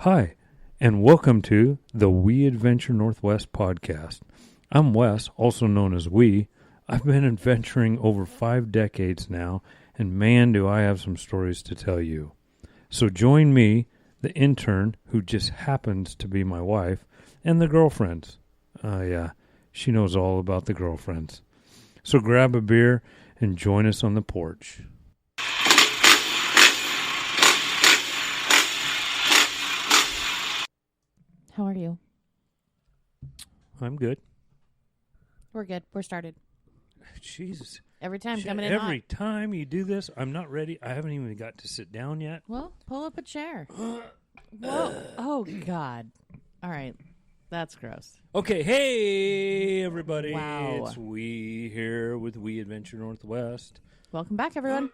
Hi, and welcome to the We Adventure Northwest podcast. I'm Wes, also known as We. I've been adventuring over 5 decades now, and man, do I have some stories to tell you. So join me, the intern, who just happens to be my wife, and the girlfriends. Yeah, she knows all about the girlfriends. So grab a beer and join us on the porch. How are you? I'm good. We're good. We're started. Jesus. Every time coming in Every hot. time you do this, I'm not ready. I haven't even got to sit down yet. Well, pull up a chair. Whoa. Oh, God. All right. That's gross. Okay, hey, everybody. Wow. It's We here with We Adventure Northwest. Welcome back, everyone.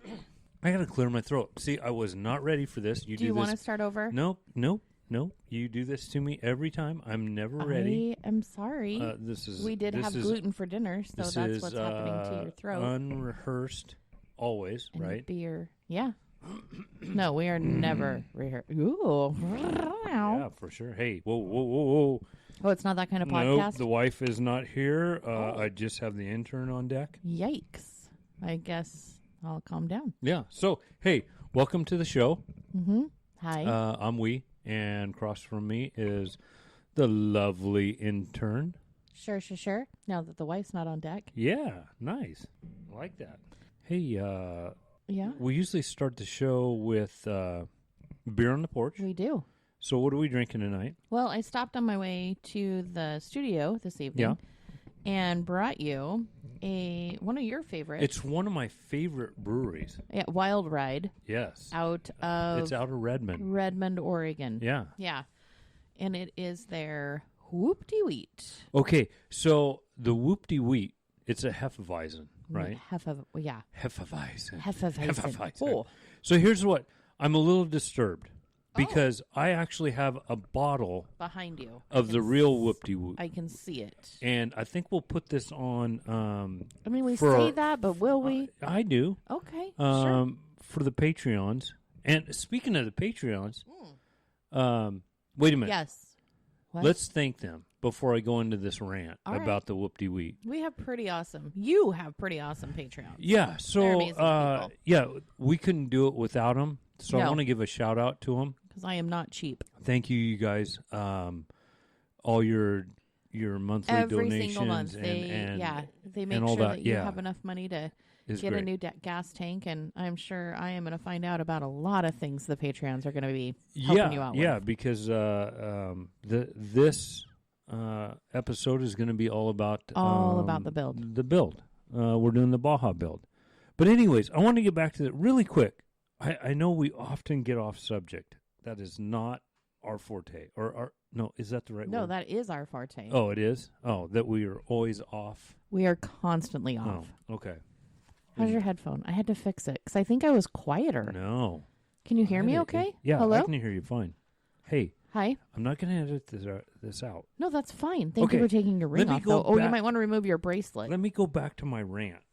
I got to clear my throat. See, I was not ready for this. Do you want to start over? Nope. You do this to me every time. I'm never ready. I am sorry. We did have gluten for dinner, so that's what's happening to your throat. Unrehearsed, always, and right? Beer. Yeah. No, we are never rehearsed. Ooh. Yeah, for sure. Hey, whoa. Oh, it's not that kind of podcast? Nope, the wife is not here. I just have the intern on deck. Yikes. I guess I'll calm down. Yeah. So, hey, welcome to the show. Mm-hmm. Hi. I'm We, and across from me is the lovely intern. Sure. Now that the wife's not on deck. Yeah, nice. I like that. Hey, Yeah. we usually start the show with beer on the porch. We do. So what are we drinking tonight? Well, I stopped on my way to the studio this evening and brought you one of your favorites. It's one of my favorite breweries. Yeah, Wild Ride. Yes. It's out of Redmond, Oregon. Yeah. Yeah. And it is their Whoop-de-Wheat. Okay, so the Whoop-de-Wheat, it's a Hefeweizen, right? Hefeweizen. Oh. So here's what. I'm a little disturbed. Because I actually have a bottle behind you of the real Whoop-de-Whoop. I can see it. And I think we'll put this on. I mean, we say that, but will we? I do. Okay, sure. For the Patreons. And speaking of the Patreons, wait a minute. Yes. What? Let's thank them before I go into this rant about the Whoop-de-Wheat. We have pretty awesome. You have pretty awesome Patreons. Yeah. So, they're amazing people. we couldn't do it without them. So I want to give a shout out to them. Because I am not cheap. Thank you guys. All your monthly Every donations. Single month. They make sure that you have enough money to get a new gas tank. And I'm sure I am going to find out about a lot of things the Patreons are going to be helping you out with. Yeah, because this episode is going to be all about the build. The build. We're doing the Baja build. But anyways, I want to get back to that really quick. I know we often get off subject. That is not our forte. No, is that the right word? No, that is our forte. Oh, it is? Oh, that we are always off? We are constantly off. Oh, okay. How's your headphone? I had to fix it because I think I was quieter. No. Can you hear me okay? Yeah, hello? I can hear you fine. Hey. Hi. I'm not going to edit this out. No, that's fine. Thank you for taking your ring off, though. Oh, you might want to remove your bracelet. Let me go back to my rant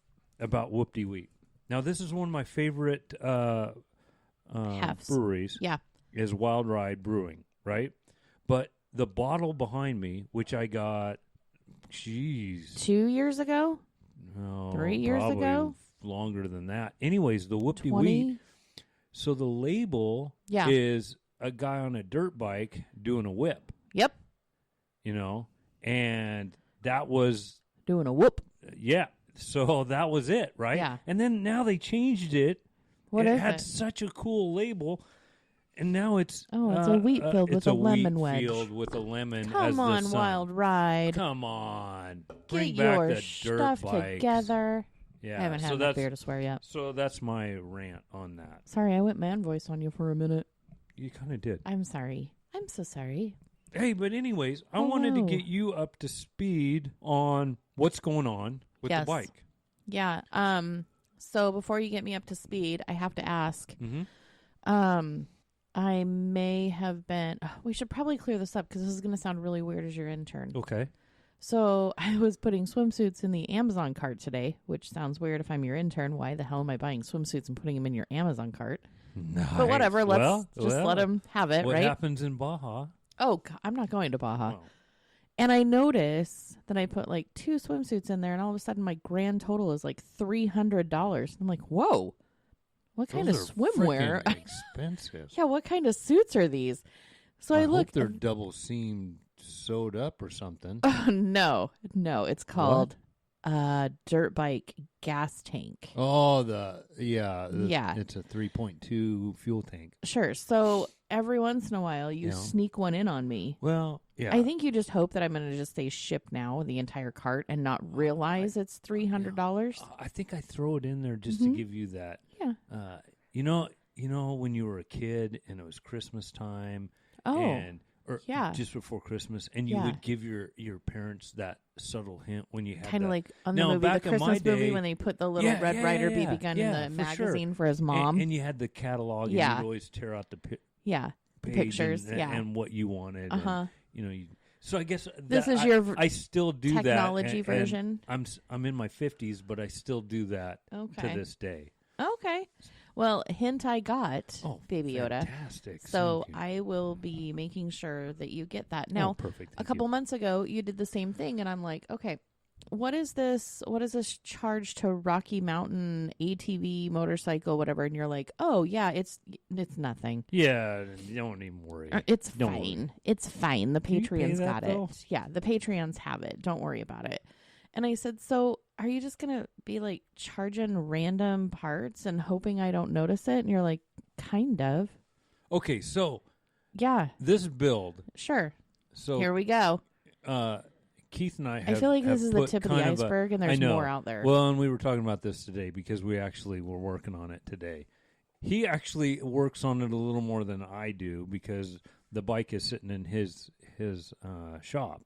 about Whoop-de-Wheat. Now, this is one of my favorite breweries. Yeah. Is Wild Ride Brewing, right? But the bottle behind me, which I got, 2 years ago? No. 3 years ago? Longer than that. Anyways, the Whoop-de-Wheat. So the label is a guy on a dirt bike doing a whip. Yep. You know? And that was... doing a whoop. Yeah. So that was it, right? Yeah. And then now they changed it. It had such a cool label. And now it's... it's a wheat field with a lemon wedge. It's a wheat field with a lemon Come on, Wild Ride. Come on. Get your stuff together. Yeah. I haven't had enough beer to swear yet. So that's my rant on that. Sorry, I went man voice on you for a minute. You kind of did. I'm sorry. I'm so sorry. Hey, but anyways, I wanted to get you up to speed on what's going on with the bike. Yeah. So before you get me up to speed, I have to ask. Mm-hmm. I may have been... we should probably clear this up because this is going to sound really weird as your intern. Okay. So I was putting swimsuits in the Amazon cart today, which sounds weird if I'm your intern. Why the hell am I buying swimsuits and putting them in your Amazon cart? Nice. But whatever, let's let him have it, what right? What happens in Baja? Oh, I'm not going to Baja. Oh. And I notice that I put like 2 swimsuits in there, and all of a sudden my grand total is like $300. I'm like, whoa, what kind of swimwear? Expensive. Yeah, what kind of suits are these? So I look. Hope they're double seamed, sewed up or something. No, it's called dirt bike gas tank. Oh, it's a 3.2 fuel tank. Sure. So every once in a while, you sneak one in on me. Well, yeah. I think you just hope that I'm going to just say ship now, the entire cart, and not realize it's $300. I think I throw it in there just to give you that. Yeah. You know, when you were a kid and it was Christmas time. Oh. Just before Christmas, and you would give your parents that subtle hint when you had kind of like on the movie, the Christmas movie, when they put the little Red Rider BB gun in the magazine for his mom, and you had the catalog, and you'd always tear out the pictures, and what you wanted, and, so I guess this is your I still do technology that version. And I'm in my 50s, but I still do that to this day. Okay. Well, hint I got, Baby Yoda. Fantastic. So I will be making sure that you get that. Now, perfect. A couple months ago, you did the same thing, and I'm like, okay, what is this? What is this charge to Rocky Mountain ATV motorcycle, whatever? And you're like, oh yeah, it's nothing. Yeah, don't even worry. It's fine. It's fine. The Patreons got it. Yeah, the Patreons have it. Don't worry about it. And I said, so are you just going to be like charging random parts and hoping I don't notice it? And you're like, kind of. Okay, so. Yeah. This build. Sure. So. Here we go. Keith and I I feel like this is the tip of the iceberg and there's more out there. Well, and we were talking about this today because we actually were working on it today. He actually works on it a little more than I do because the bike is sitting in his shop.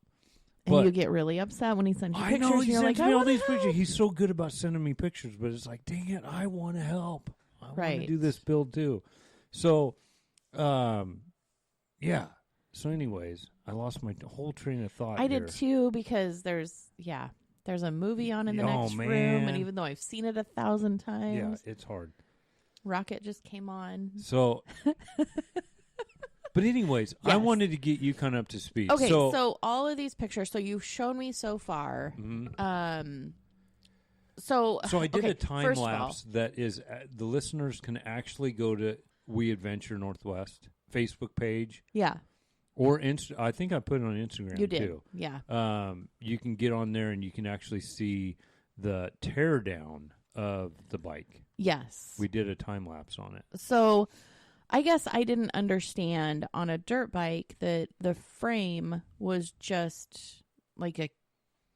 And you get really upset when he sends you pictures. I know, he sends me all these help. pictures. He's so good about sending me pictures, but it's like, dang it, I want to help. I want to do this build too. So, yeah. So anyways, I lost my whole train of thought. I did too because there's a movie on in the next room, and even though I've seen it 1,000 times. Yeah, it's hard. Rocket just came on. So... But anyways, yes. I wanted to get you kind of up to speed. Okay, so all of these pictures, so you've shown me so far. Mm-hmm. So I did a time lapse that is, the listeners can actually go to We Adventure Northwest Facebook page. Yeah. Or I think I put it on Instagram You did, too. Yeah. You can get on there and you can actually see the teardown of the bike. Yes. We did a time lapse on it. So... I guess I didn't understand on a dirt bike that the frame was just like a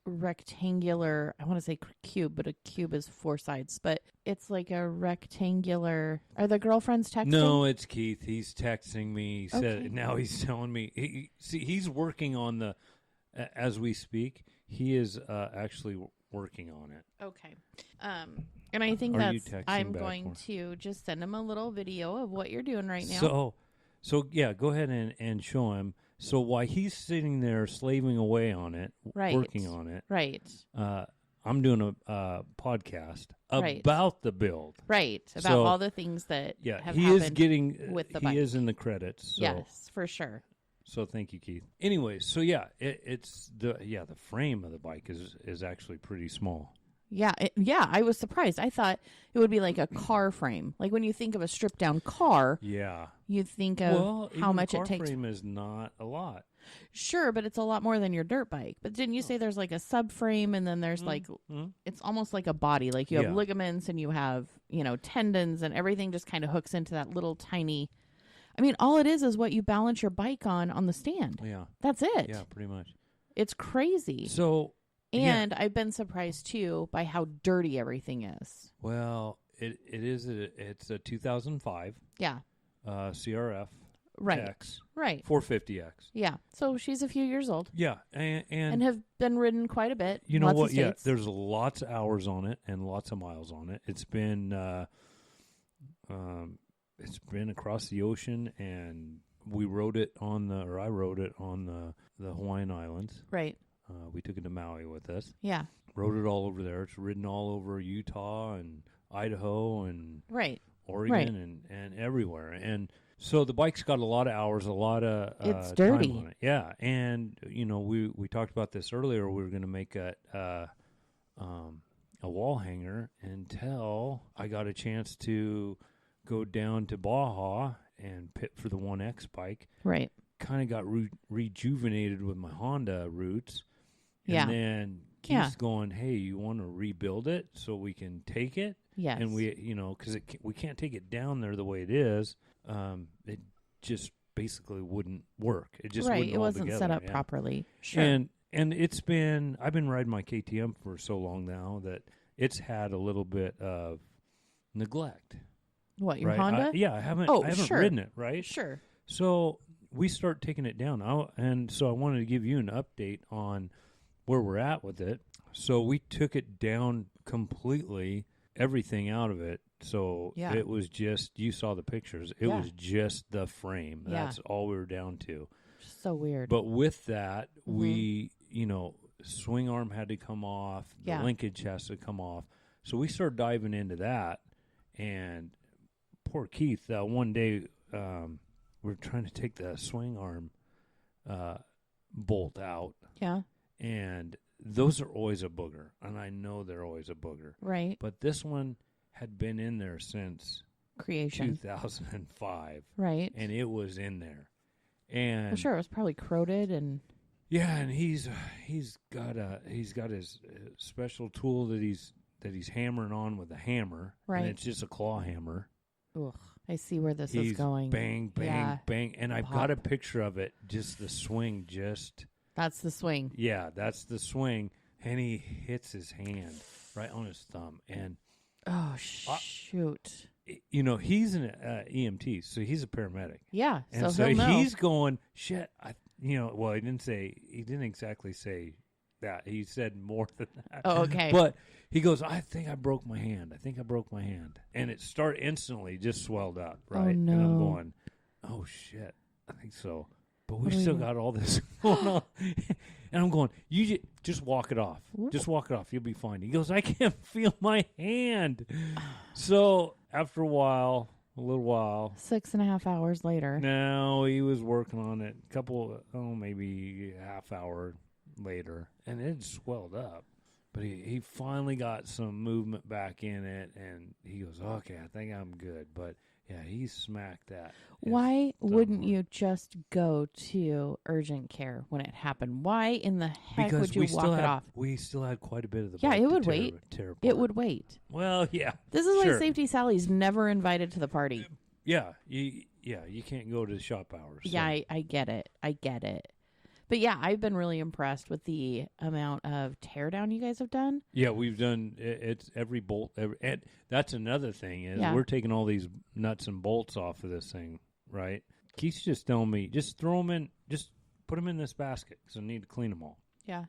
rectangular, I want to say cube, but a cube is 4 sides, but it's like a rectangular. Are the girlfriends texting? No, it's Keith. He's texting me. He said, now he's telling me. He's working on as we speak, he is actually working on it. Okay. And I think I'm going to just send him a little video of what you're doing right now. So yeah, go ahead and show him. So while he's sitting there slaving away on it, working on it, right? I'm doing a podcast about the build, right? About all the things that have he happened is getting with the he bike. is in the credits. So. Yes, for sure. So thank you, Keith. Anyways, so yeah, it's the frame of the bike is actually pretty small. Yeah, I was surprised. I thought it would be like a car frame. Like when you think of a stripped down car, you think of how much it takes. Car frame is not a lot. Sure, but it's a lot more than your dirt bike. But didn't you say there's like a subframe and then there's it's almost like a body. Like you have ligaments and you have, tendons and everything just kind of hooks into that little tiny. I mean, all it is what you balance your bike on the stand. Yeah. That's it. Yeah, pretty much. It's crazy. So... And I've been surprised, too, by how dirty everything is. Well, it's a 2005 CRF X. Right. 450X. Yeah. So she's a few years old. Yeah. And have been ridden quite a bit. You know what? Yeah, there's lots of hours on it and lots of miles on it. It's been across the ocean, and I rode it on the Hawaiian Islands. Right. We took it to Maui with us. Yeah. Rode it all over there. It's ridden all over Utah and Idaho and Oregon Right. and everywhere. And so the bike's got a lot of hours, a lot of It's dirty. time on it. Yeah, and we talked about this earlier. We were going to make a wall hanger until I got a chance to go down to Baja and pit for the 1X bike. Right. Kind of got rejuvenated with my Honda roots. And Yeah. then Keith's going, hey, you want to rebuild it so we can take it? Yes. And we, because we can't take it down there the way it is. It just basically wouldn't work. It just right. wouldn't It all wasn't together, set up yeah. properly. Sure. And I've been riding my KTM for so long now that it's had a little bit of neglect. What, your right? Honda? I haven't sure. ridden it, right? Sure. So we start taking it down, and so I wanted to give you an update on where we're at with it. So we took it down completely, everything out of it. So Yeah. it was just, you saw the pictures, it was just the frame. Yeah. That's all we were down to. So weird. But with that, we, swing arm had to come off, the linkage has to come off. So we started diving into that, and poor Keith, one day we were trying to take the swing arm bolt out. Yeah. And those are always a booger, and I know they're always a booger. Right. But this one had been in there since Creation. 2005. Right. And it was in there. And Well, sure, it was probably corroded and yeah, and he's got his special tool that he's hammering on with a hammer. Right. And it's just a claw hammer. ugh. I see where this He's is going. bang, bang, Yeah. bang. And I've got a picture of it, just the swing That's the swing. yeah, that's the swing. And he hits his hand right on his thumb. And, Oh, shoot. he's an EMT, so he's a paramedic. Yeah, And so so he'll know. he's going, shit, he didn't exactly say that. He said more than that. Oh, okay. But he goes, I think I broke my hand. And it instantly just swelled up, right? Oh, no. And I'm going, oh, shit, I think so. But What we do we still do? got all this going on. And I'm going, you just walk it off. Just walk it off. You'll be fine. He goes, I can't feel my hand. So after a little while, 6.5 hours later. no, he was working on it maybe a half hour later, and it swelled up. But he finally got some movement back in it, and he goes, okay, I think I'm good. But yeah, he smacked that. Why wouldn't you just go to urgent care when it happened? Why in the heck Because would you walk it off? We still had quite a bit of the Yeah, bike it to would tear wait. apart. It would wait. Well, yeah. This is sure. why Safety Sally's never invited to the party. Yeah, you can't go to the shop hours. So. Yeah, I get it. But yeah, I've been really impressed with the amount of teardown you guys have done. Yeah, we've done it's every bolt. And that's another thing is Yeah. we're taking all these nuts and bolts off of this thing, right? Keith's just telling me, just throw them in, just put them in this basket because I need to clean them all. Yeah.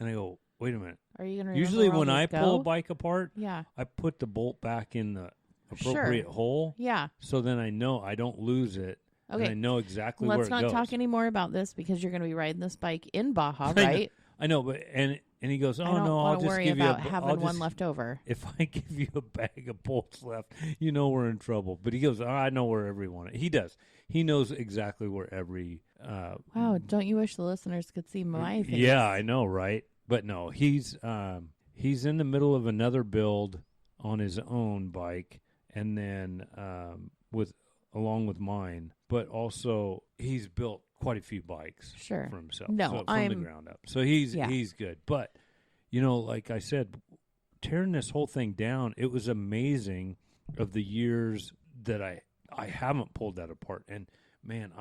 And I go, wait a minute. Are you going to Usually when I pull a bike apart, Yeah. I put the bolt back in the appropriate hole. Yeah. So then I know I don't lose it. Okay. And I know exactly where it Let's goes. not talk anymore about this because you're going to be riding this bike in Baja, I know- right? I know, but and he goes, oh I don't no, I'll want to just worry give you about a, having I'll one just- left over. If I give you a bag of bolts left, you know we're in trouble. But he goes, I know where everyone. He does. He knows exactly where every. Wow, don't you wish the listeners could see my face? Yeah, I know, right? But no, he's in the middle of another build on his own bike, and then along with mine. But also, he's built quite a few bikes Sure. for himself. No, so from the ground up. So he's good. But like I said, tearing this whole thing down, it was amazing of the years that I haven't pulled that apart. And man,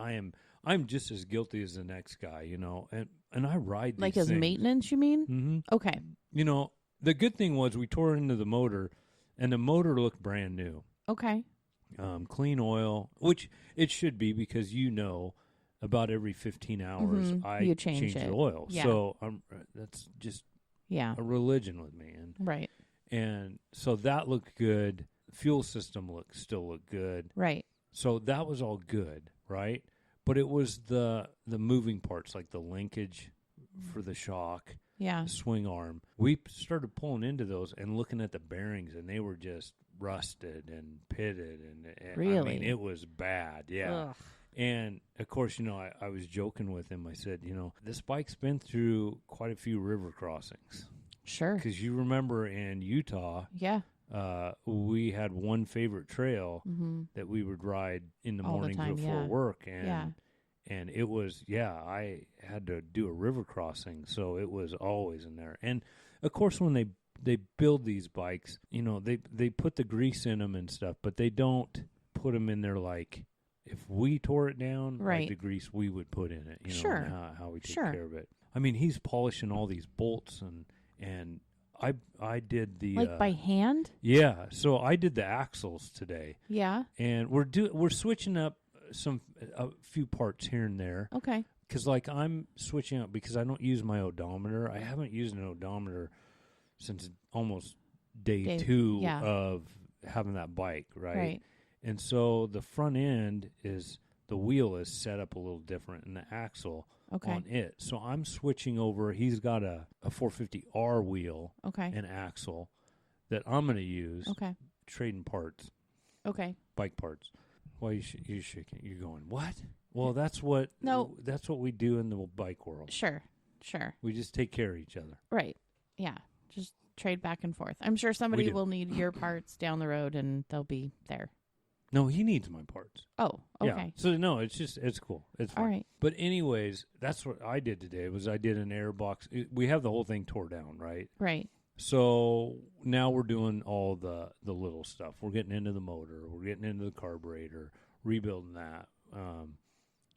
I'm just as guilty as the next guy, and I ride these Like as things. maintenance, you mean? Mm-hmm. Okay. The good thing was we tore into the motor, and the motor looked brand new. Okay. Clean oil, which it should be because about every 15 hours I You change the it. oil. Yeah. So that's just Yeah. a religion with me. Right. And so that looked good. Fuel system still looked good. Right. So that was all good, right? But it was the moving parts, like the linkage for the shock, Yeah. the swing arm. We started pulling into those and looking at the bearings, and they were just rusted and pitted, and Really? I mean, it was bad. Yeah. Ugh. And of course, I was joking with him. I said, this bike's been through quite a few river crossings. Sure. Because you remember in Utah, Yeah. we had one favorite trail that we would ride in the All the mornings time, before yeah. work, Yeah. and it was I had to do a river crossing, so it was always in there. And of course, when they build these bikes, they put the grease in them and stuff, but they don't put them in there like if we tore it down, Right. like the grease we would put in it, Sure. and how we take Sure. care of it. I mean, he's polishing all these bolts and I did the Like by hand? yeah. So I did the axles today, Yeah. and we're switching up a few parts here and there. Okay. Because like I'm switching up because I don't use my odometer. I haven't used an odometer since almost day 2 yeah. of having that bike, right? Right. And so the front end the wheel is set up a little different, and the axle Okay. on it. So I'm switching over. He's got a 450R wheel Okay. and axle that I'm going to use. Okay. Trading parts, Okay. bike parts. Why you shaking? You're going, what? Well, that's what we do in the bike world. Sure. We We just take care of each other. Right. Yeah. Just trade back and forth. I'm sure somebody will need your parts down the road and they'll be there. No, he needs my parts. Oh, okay. Yeah. So no, it's cool. It's fine. All right. But anyways, that's what I did today. I did an air box. We have the whole thing tore down, right? Right. So now we're doing all the little stuff. We're getting into the motor. We're getting into the carburetor, rebuilding that,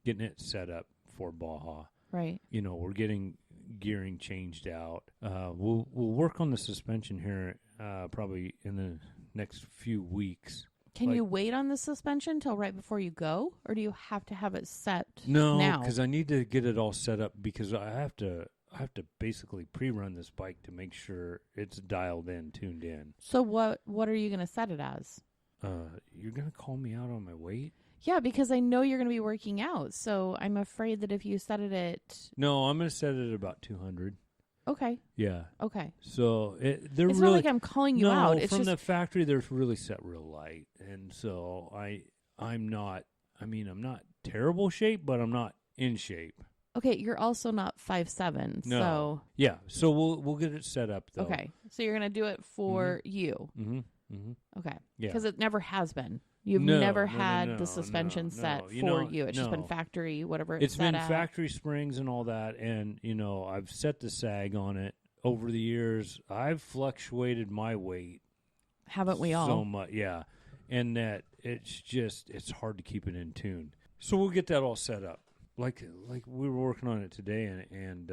getting it set up for Baja. Right. We're getting gearing changed out. We'll work on the suspension here probably in the next few weeks. Can you wait on the suspension till right before you go, or do you have to have it set No, now? because I need to get it all set up because I have to basically pre-run this bike to make sure it's dialed in, tuned in. So what are you going to set it as? You're going to call me out on my weight? Yeah, because I know you're going to be working out, so I'm afraid that if you set it at... No, I'm going to set it at about 200. Okay. Yeah. Okay. So they're it's really... not like I'm calling you out. It's from just... the factory, they're really set real light. And so I'm not terrible shape, but I'm not in shape. Okay, you're also not 5'7", No. so... Yeah, so we'll get it set up, though. Okay, so you're going to do it for you. Mm-hmm. Mm-hmm. Okay. Yeah. Because it never has been. You've No, never no, had no, the suspension no, set no. for you. It's just been No. factory, whatever It's set been at. factory springs and all that, and, I've set the sag on it. Over the years, I've fluctuated my weight. Haven't we all? So much, yeah. And that it's hard to keep it in tune. So we'll get that all set up. Like we were working on it today, and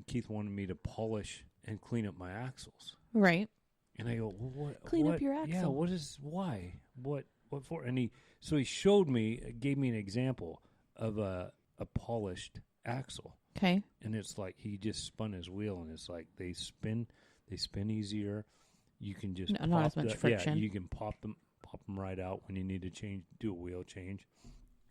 Keith wanted me to polish and clean up my axles. Right. And I go, well, what? Clean what? up your axle. Yeah, why? What for? And he showed me, gave me an example of a polished axle. Okay. And it's like he just spun his wheel, and it's like they spin easier. You can just not as much friction. Yeah, you can pop them right out when you need to do a wheel change.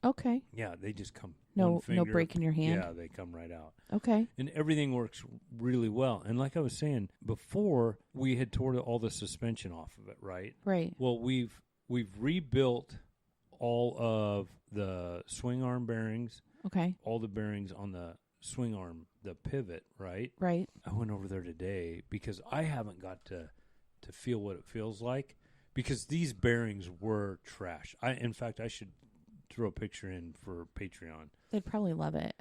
Okay. Yeah, they just come. No one finger, break in your hand? Yeah, they come right out. Okay. And everything works really well. And like I was saying before, we had tore all the suspension off of it, right? Right. Well, we've rebuilt all of the swing arm bearings. Okay. All the bearings on the swing arm, the pivot, right? Right. I went over there today because I haven't got to feel what it feels like because these bearings were trash. In fact, I should throw a picture in for Patreon. They'd probably love it.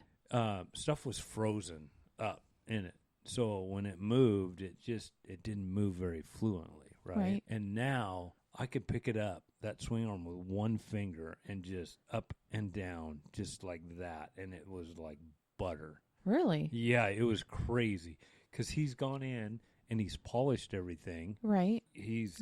Stuff was frozen up in it. So when it moved, it didn't move very fluently, right? And now I could pick it up, that swing arm, with one finger and just up and down just like that. And it was like butter. Really? Yeah, it was crazy because he's gone in and he's polished everything. Right.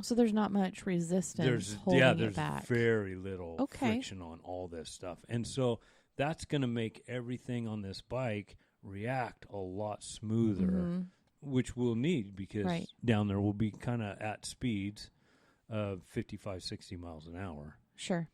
So there's not much resistance holding it back. There's very little friction on all this stuff. And so that's going to make everything on this bike react a lot smoother, which we'll need because down there we'll be kind of at speeds of 55, 60 miles an hour. Sure.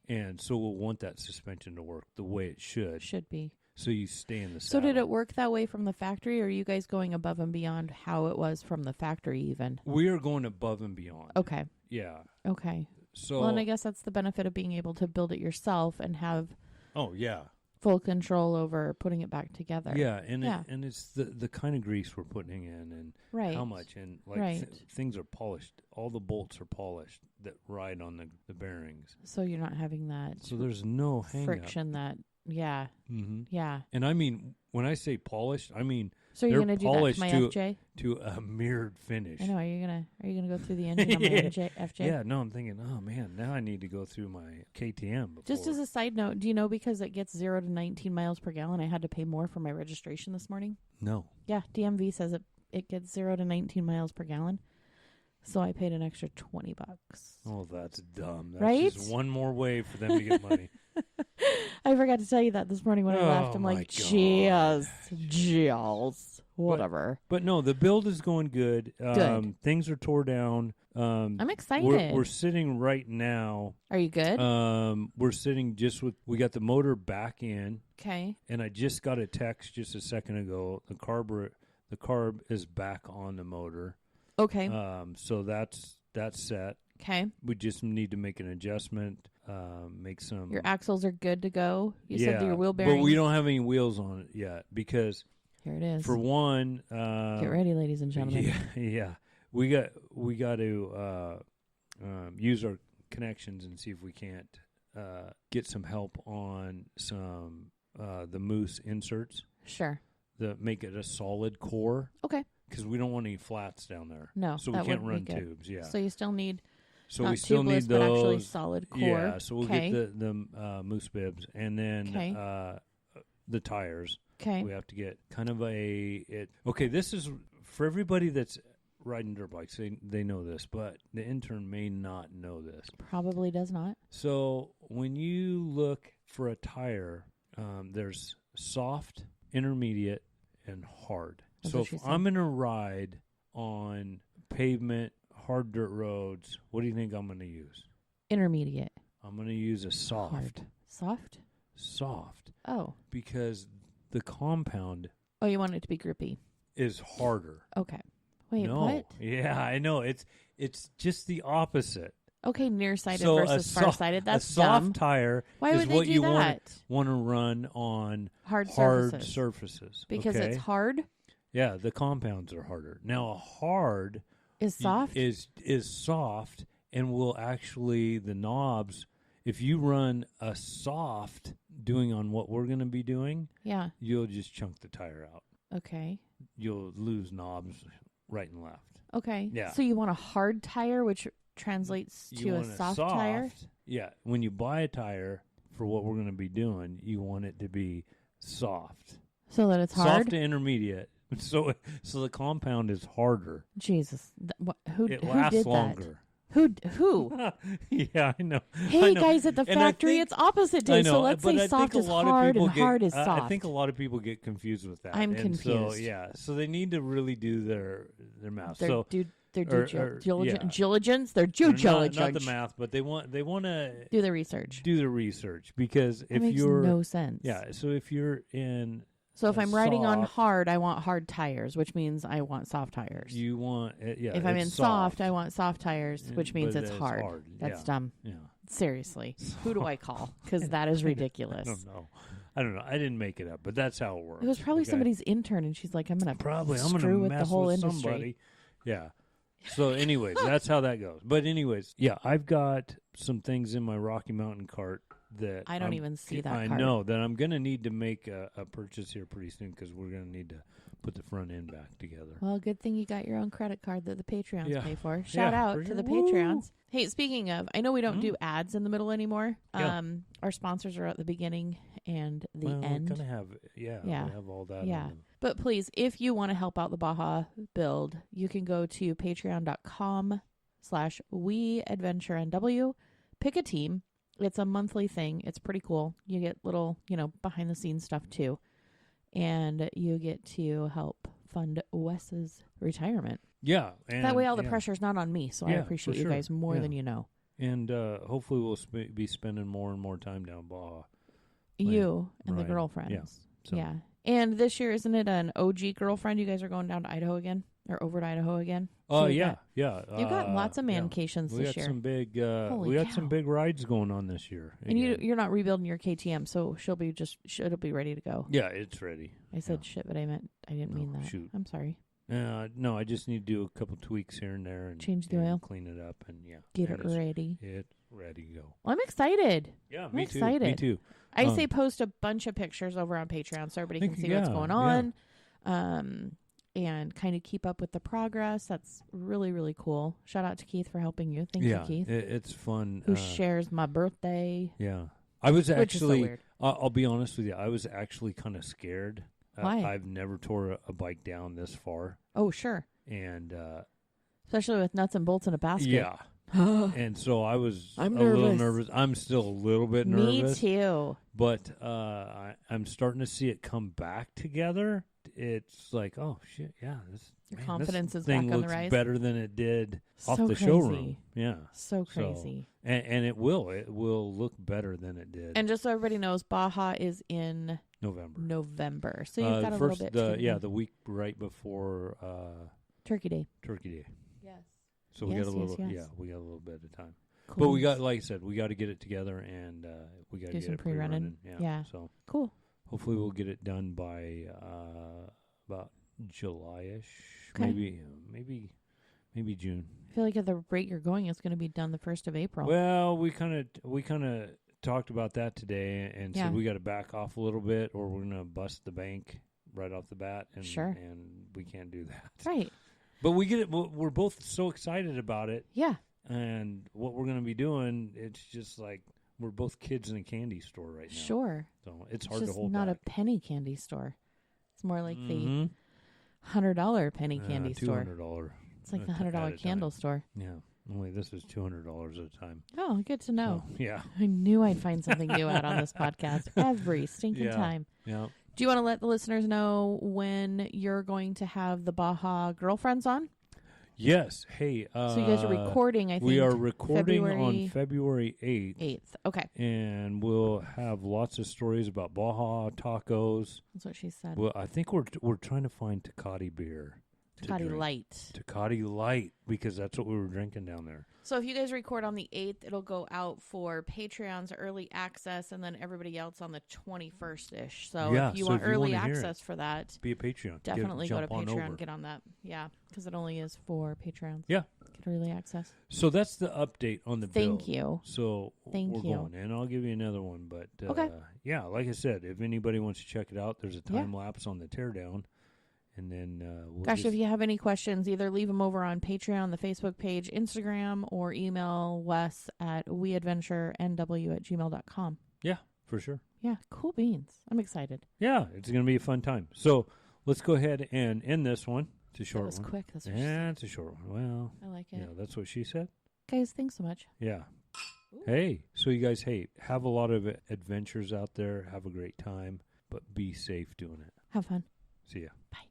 And so we'll want that suspension to work the way it should. Should be. so you stay in the So saddle. did it work that way from the factory, or are you guys going above and beyond how it was from the factory even? We are going above and beyond. Okay. Yeah. Okay. So. Well, and I guess that's the benefit of being able to build it yourself and have Oh yeah. full control over putting it back together. Yeah, and Yeah. and it's the kind of grease we're putting in, and Right. how much, and like Right. things are polished. All the bolts are polished that ride on the bearings. So you're not having that So there's no hang friction that, yeah. Mm-hmm. Yeah. And I mean, when I say polished, I mean So you're they're going to do that to polished my to- FJ? to a mirrored finish. I know. Are you gonna go through the engine on my FJ? Yeah, no, I'm thinking, oh man, now I need to go through my KTM. Before. Just as a side note, do you know because it gets 0 to 19 miles per gallon, I had to pay more for my registration this morning? No. Yeah, DMV says it gets 0 to 19 miles per gallon. So I paid an extra $20. Oh, that's dumb. That's Right? just one more way for them to get money. I forgot to tell you that this morning when I left. I'm my like, God. jeez, whatever. But no, the build is going good. Good. Things are tore down. I'm excited. We're sitting right now. Are you good? We're sitting just with. We got the motor back in, Okay. and I just got a text just a second ago. The carb is back on the motor. Okay. So that's set. Okay. We just need to make an adjustment. Make some. Your axles are good to go. You yeah, said your wheel bearings. but we don't have any wheels on it yet because Here it is. for one, Get ready, ladies and gentlemen. yeah. We got to use our connections and see if we can't get some help on some the moose inserts Sure. that make it a solid core. Okay. Because we don't want any flats down there. No, so we that can't wouldn't be run good. tubes. Yeah. So you still need So not we still tubeless, need but actually those. solid core. Yeah. So we'll Okay. get the moose bibs, and then the tires. Okay. We have to get kind of okay, this is for everybody that's riding dirt bikes. They know this, but the intern may not know this. Probably does not. So when you look for a tire, there's soft, intermediate, and hard. That's So what she if said. I'm going to ride on pavement, hard dirt roads, what do you think I'm going to use? Intermediate. I'm going to use a soft. Hard. Soft? Soft. Oh. Because the compound Oh, you want it to be grippy. is harder. Okay. Wait, no. what? Yeah, I know. It's just the opposite. Okay, nearsighted So versus farsighted. That's a soft dumb. tire Why is would they what do you that? want to run on Hard surfaces. Because okay? it's hard? Yeah, the compounds are harder. Now a hard Is soft? is soft and will actually the knobs. If you run a soft doing on what we're going to be doing, Yeah. you'll just chunk the tire out. Okay. You'll lose knobs right and left. Okay. Yeah. So you want a hard tire, which translates You to a want soft tire? Yeah. When you buy a tire for what we're going to be doing, you want it to be soft. So that it's hard? Soft to intermediate. So the compound is harder. Jesus. Who It did lasts that? longer. Who? Yeah, I know. Hey, I know. guys, at the And I factory, think- it's opposite I day. know, So let's but say I soft think is a lot of hard people and get- hard is I soft. think a lot of people get confused with that. I'm And confused. So, yeah, so they need to really do their math. They're So diligence. Diligence. They're or not diligence. the math, but they want to Do the research. do the research because That if makes you're no sense. yeah, so if you're in So if a I'm riding on soft- hard, I want hard tires, which means I want soft tires. you want if I'm in it's soft, I want soft tires, which means but it's hard. That's yeah. dumb. Yeah. Seriously. Who do I call? Because that is ridiculous. I don't know. I didn't make it up, but that's how it works. It was probably okay? somebody's intern, and she's like, I'm going Probably. I'm screw going to with mess the whole with industry. somebody. Yeah. So, anyways, that's how that goes. But, anyways, yeah, I've got some things in my Rocky Mountain cart that I don't even see that I cart. know that I'm going to need to make a purchase here pretty soon because we're going to need to put the front end back together. Well, good thing you got your own credit card that the Patreons Yeah. pay for. Shout Yeah, out for to sure. the Woo. Patreons. Hey, speaking of, I know we don't do ads in the middle anymore. Yeah. Our sponsors are at the beginning and the Well, end. we kind of have, Yeah. we have all that. Yeah. on But please, if you want to help out the Baja build, you can go to patreon.com/weadventurenw. Pick a team. It's a monthly thing. It's pretty cool. You get little, behind the scenes stuff too. And you get to help fund Wes's retirement. Yeah. And, That way all the pressure's not on me. So I Yeah, appreciate for you sure. guys more Yeah. than you know. And hopefully we'll be spending more and more time down Baja. You and the Right. girlfriends. Yeah. So. Yeah. And this year, isn't it an OG girlfriend? You guys are going down to Idaho again? Or over to Idaho again? Oh, So yeah. You've got lots of mancations We this got year. some big. Holy we got cow. some big rides going on this year. And you're not rebuilding your KTM, so it'll be ready to go. Yeah, it's ready. I said shit, but I didn't mean that. Shoot. I'm sorry. No, I just need to do a couple tweaks here and there and change the oil, clean it up, and get it ready. It's ready to go. Well, I'm excited. Yeah, I'm excited. Me too. I say post a bunch of pictures over on Patreon so everybody can see what's going on. And kind of keep up with the progress. That's really, really cool. Shout out to Keith for helping you. Thank you, Keith. It's fun. Who shares my birthday. Yeah. I was actually, which is so weird. I'll be honest with you, I was actually kind of scared. Why? I've never tore a bike down this far. Oh, sure. And especially with nuts and bolts in a basket. Yeah. And so I'm nervous. Little nervous. I'm still a little bit nervous. Me too. But I'm starting to see it come back together. It's like, oh shit, yeah, your confidence this is thing back on the looks rise. Better than it did off the crazy. showroom. Yeah, so crazy. So, and it will look better than it did. And just so everybody knows, Baja is in November. So you've got a little bit. The week right before Turkey Day. Yes. So we got a little. Yes. Yeah, we got a little bit of time. Cool. But we got, like I said, we got to get it together, and we got to do get some it pre-running. Yeah. So cool. Hopefully we'll get it done by about July-ish, okay. maybe June. I feel like at the rate you're going, it's going to be done the 1st of April. Well, we kind of talked about that today and said we got to back off a little bit, or we're going to bust the bank right off the bat, and and we can't do that. Right. But we get it. We're both so excited about it. Yeah. And what we're going to be doing, it's just like we're both kids in a candy store right now. Sure. So it's hard to hold It's not back. a penny candy store. It's more like the $100 penny candy store. $200. It's like the $100 candle store. Yeah. Only this is $200 at a time. Oh, good to know. So, yeah. I knew I'd find something new out on this podcast every stinking time. Yeah. Do you want to let the listeners know when you're going to have the Baja Girlfriends on? Yes. Hey. So you guys are recording, I think. We are recording on February 8th. 8th. Okay. And we'll have lots of stories about Baja tacos. That's what she said. Well, I think we're trying to find Tecate beer. Tecate Light. Tecate Light, because that's what we were drinking down there. So if you guys record on the 8th, it'll go out for Patreon's early access, and then everybody else on the 21st-ish. So if you want early access for that, be a Patreon. Definitely go to Patreon, get on that. Yeah, because it only is for Patreons. Yeah. Get early access. So that's the update on the bill. Thank you. So we're going, and I'll give you another one. But yeah, like I said, if anybody wants to check it out, there's a time lapse on the teardown. And then if you have any questions, either leave them over on Patreon, the Facebook page, Instagram, or email Wes at weadventurenw@gmail.com. Yeah, for sure. Yeah, cool beans. I'm excited. Yeah, it's going to be a fun time. So let's go ahead and end this one. It's a short one. That was quick. That's what it's a short one. Well, I like it. Yeah, that's what she said. Guys, thanks so much. Yeah. Ooh. Hey, so you guys, have a lot of adventures out there. Have a great time, but be safe doing it. Have fun. See ya. Bye.